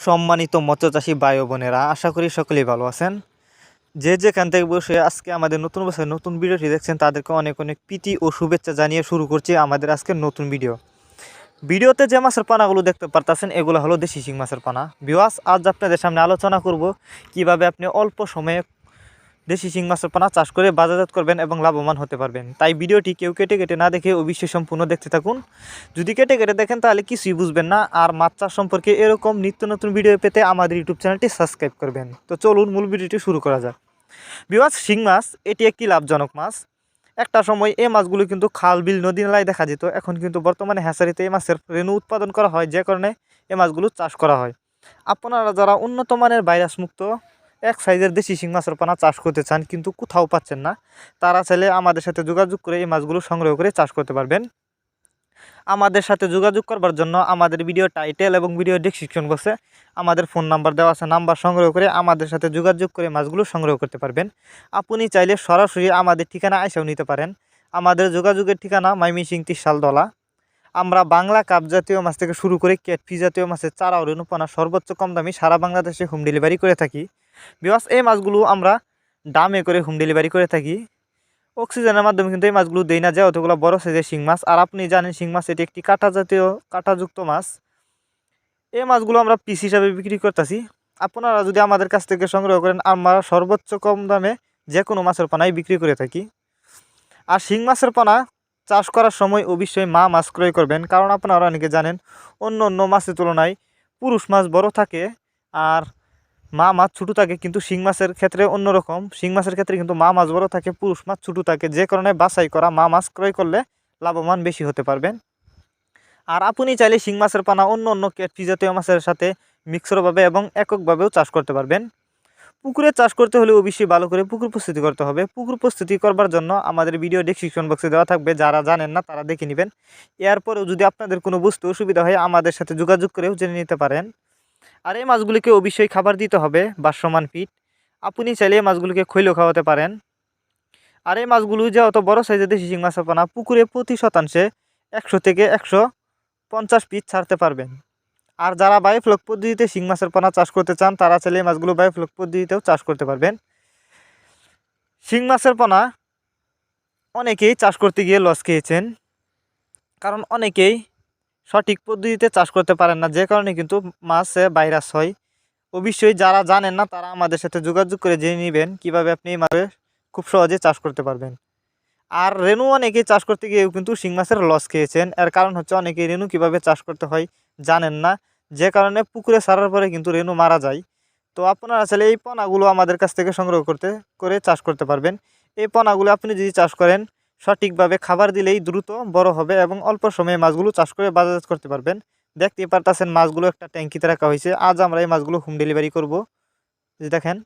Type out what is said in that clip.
সম্মানিত মৎস্যচাষী ভাই ও বোনেরা, আশা করি সকলেই ভালো আছেন। যে যেখান থেকে বসে আজকে আমাদের নতুন বছরের নতুন ভিডিওটি দেখছেন তাদেরকে অনেক অনেক প্রীতি ও শুভেচ্ছা জানিয়ে শুরু করছি আমাদের আজকের নতুন ভিডিওতে যে মাছের পানাগুলো দেখতে পারতেছেন এগুলো হলো দেশি শিং মাছের পানা। ভিউয়ার্স, আজ আপনাদের সামনে আলোচনা করব কিভাবে আপনি অল্প সময়ে দেশি শিং মাছের পানা চাষ করে বাজারজাত করবেন এবং লাভবান হতে পারবেন। তাই ভিডিওটি কেউ কেটে কেটে না দেখে অবশ্যই সম্পূর্ণ দেখতে থাকুন। যদি কেটে কেটে দেখেন তাহলে কিছুই বুঝবেন না। আর মাছ চাষ সম্পর্কে এরকম নিত্য নতুন ভিডিও পেতে আমাদের ইউটিউব চ্যানেলটি সাবস্ক্রাইব করবেন। তো চলুন মূল ভিডিওটি শুরু করা যাক। ভিউয়ার্স, শিং মাছ এটি একটি লাভজনক মাছ। একটা সময় এই মাছগুলো কিন্তু খাল বিল নদী নালায় দেখা যেত। এখন কিন্তু বর্তমানে হ্যাচারিতে এই মাছের রেণু উৎপাদন করা হয়, যে কারণে এই মাছগুলো চাষ করা হয়। আপনারা যারা উন্নত মানের ভাইরাস মুক্ত এক সাইজের দেশি শিং মাছের পানা চাষ করতে চান কিন্তু কোথাও পাচ্ছেন না, তারা চাইলে আমাদের সাথে যোগাযোগ করে এই মাছগুলো সংগ্রহ করে চাষ করতে পারবেন। আমাদের সাথে যোগাযোগ করবার জন্য আমাদের ভিডিও টাইটেল এবং ভিডিও ডেসক্রিপশন বক্সে আমাদের ফোন নাম্বার দেওয়া আছে। নাম্বার সংগ্রহ করে আমাদের সাথে যোগাযোগ করে মাছগুলো সংগ্রহ করতে পারবেন। আপনি চাইলে সরাসরি আমাদের ঠিকানা এসেও নিতে পারেন। আমাদের যোগাযোগের ঠিকানা ময়মনসিং ত্রিশালদলা। আমরা বাংলা কাপ জাতীয় মাছ থেকে শুরু করে ক্যাটফি জাতীয় মাছের চারা ও রেণুপানা সর্বোচ্চ কম দামি সারা বাংলাদেশে হোম ডেলিভারি করে থাকি। বিকজ এই মাছগুলো আমরা দামে করে হোম ডেলিভারি করে থাকি। অক্সিজেনের মাধ্যমে কিন্তু এই মাছগুলো দেই না, যেহেতু ওগুলো বড় সাইজের শিং মাছ। আর আপনি জানেন শিং মাছ এটি একটি কাঁটাযুক্ত মাছ। এই মাছগুলো আমরা পিস হিসাবে বিক্রি করতেছি। আপনারা যদি আমাদের কাছ থেকে সংগ্রহ করেন, আমরা সর্বোচ্চ কম দামে যে কোনো মাছের পানাই বিক্রি করে থাকি। আর শিং মাছের পানা চাষ করার সময় অবশ্যই মা মাছ ক্রয় করবেন, কারণ আপনারা অনেকে জানেন অন্য অন্য মাছের তুলনায় পুরুষ মাছ বড় থাকে আর মা মাছ ছোটো থাকে। কিন্তু শিং মাছের ক্ষেত্রে অন্যরকম। শিং মাছের ক্ষেত্রে কিন্তু মা মাছ বড় থাকে, পুরুষ মাছ ছোটো থাকে, যে কারণে বাছাই করা মা মাছ ক্রয় করলে লাভবান বেশি হতে পারবেন। আর আপনি চাইলে শিং মাছের পানা অন্য অন্য ক্যাটফিশ জাতীয় মাছের সাথে মিক্সরভাবে এবং এককভাবেও চাষ করতে পারবেন। পুকুরে চাষ করতে হলে অবশ্যই ভালো করে পুকুর প্রস্তুতি করতে হবে। পুকুর প্রস্তুতি করবার জন্য আমাদের ভিডিও ডেসক্রিপশন বক্সে দেওয়া থাকবে, যারা জানেন না তারা দেখে নেবেন। এরপরেও যদি আপনাদের কোনো বুঝতে অসুবিধা হয় আমাদের সাথে যোগাযোগ করেও জেনে নিতে পারেন। আর এই মাছগুলিকে অবশ্যই খাবার দিতে হবে ভাসমান ফিড। আপনি চাইলে এই মাছগুলিকে খৈলেও খাওয়াতে পারেন। আর এই মাছগুলো যেহেতু বড় সাইজের দেশি শিং মাছের পানা, পুকুরে প্রতি শতাংশে 100 থেকে 150 পিস ছাড়তে পারবেন। আর যারা বায়োফ্লক পদ্ধতিতে শিং মাছের পানা চাষ করতে চান তারা চাইলে এই মাছগুলো বায়োফ্লক পদ্ধতিতেও চাষ করতে পারবেন। শিং মাছের পানা অনেকেই চাষ করতে গিয়ে লস খেয়েছেন, কারণ অনেকেই সঠিক পদ্ধতিতে চাষ করতে পারেন না, যে কারণে কিন্তু মাছে ভাইরাস হয়। অবশ্যই যারা জানেন না তারা আমাদের সাথে যোগাযোগ করে জেনে নেবেন কীভাবে আপনি এই মাছে খুব সহজে চাষ করতে পারবেন। আর রেণু অনেকেই চাষ করতে গিয়েও কিন্তু শিং মাছের লস খেয়েছেন। এর কারণ হচ্ছে অনেকেই রেণু কীভাবে চাষ করতে হয় জানেন না, যে কারণে পুকুরে ছাড়ার পরে কিন্তু রেণু মারা যায়। তো আপনারা আসলে এই পোনাগুলো আমাদের কাছ থেকে সংগ্রহ করে চাষ করতে পারবেন। এই পোনাগুলো আপনি যদি চাষ করেন সঠিকভাবে খাবার দিলেই দ্রুত বড় হবে এবং অল্প সময়ে মাছগুলো চাষ করে বাজারজাত করতে পারবেন। দেখতেই পারতেছেন মাছগুলো একটা ট্যাঙ্কিতে রাখা হয়েছে। আজ আমরা এই মাছগুলো হোম ডেলিভারি করব। দেখেন